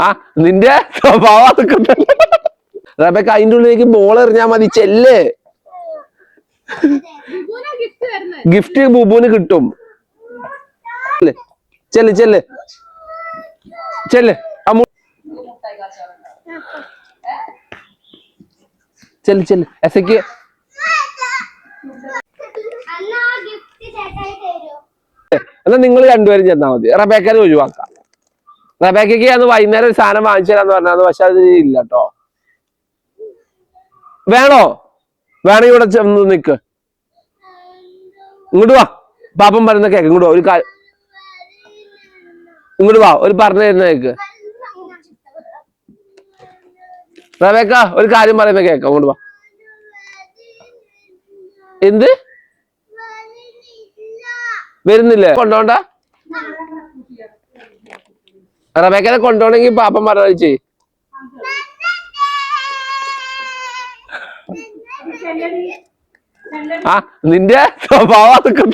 ആ നിന്റെ സ്വഭാവം അതൊക്കെ റബേക്ക അതിന്റെ ഉള്ളിലേക്ക് ബോൾ എറിഞ്ഞാ മതി. ചെല്ല്. ഗിഫ്റ്റ് ബുബുന് കിട്ടും. ചെല്ല് ചെല്ല് ചെല്ല് ചെല്ല് ചെല്ല്. എസക്ക് എന്നാ നിങ്ങൾ രണ്ടുപേരും ചെന്നാ മതി. റബേക്കനെ ഒഴിവാക്കാം. റബേക്കയ്ക്ക് അന്ന് വൈകുന്നേരം ഒരു സാധനം വാങ്ങിച്ചു തരാന്ന് പറഞ്ഞത്, പക്ഷെ അത് ഇല്ല കേട്ടോ. വേണോ? വേണമെങ്കിൽ ഇവിടെ ചെന്ന് നിക്ക്. ഇങ്ങോട്ട് വാ. പാപ്പൻ പറയുന്ന കേക്ക്. ഇങ്ങോട്ട് വാ. ഒരു ഇങ്ങോട്ട് വാ. ഒരു പറഞ്ഞു തരുന്ന കേക്ക്. റബേക്ക ഒരു കാര്യം പറയുന്ന കേക്ക്. അങ്ങോട്ട് വാ. എന്ത് വരുന്നില്ലേ? കൊണ്ടോണ്ട. റബേക്കനെ കൊണ്ടോണെങ്കിൽ പാപ്പൻ പറഞ്ഞു. ആ നിന്റെ സ്വഭാവം അതൊക്കെ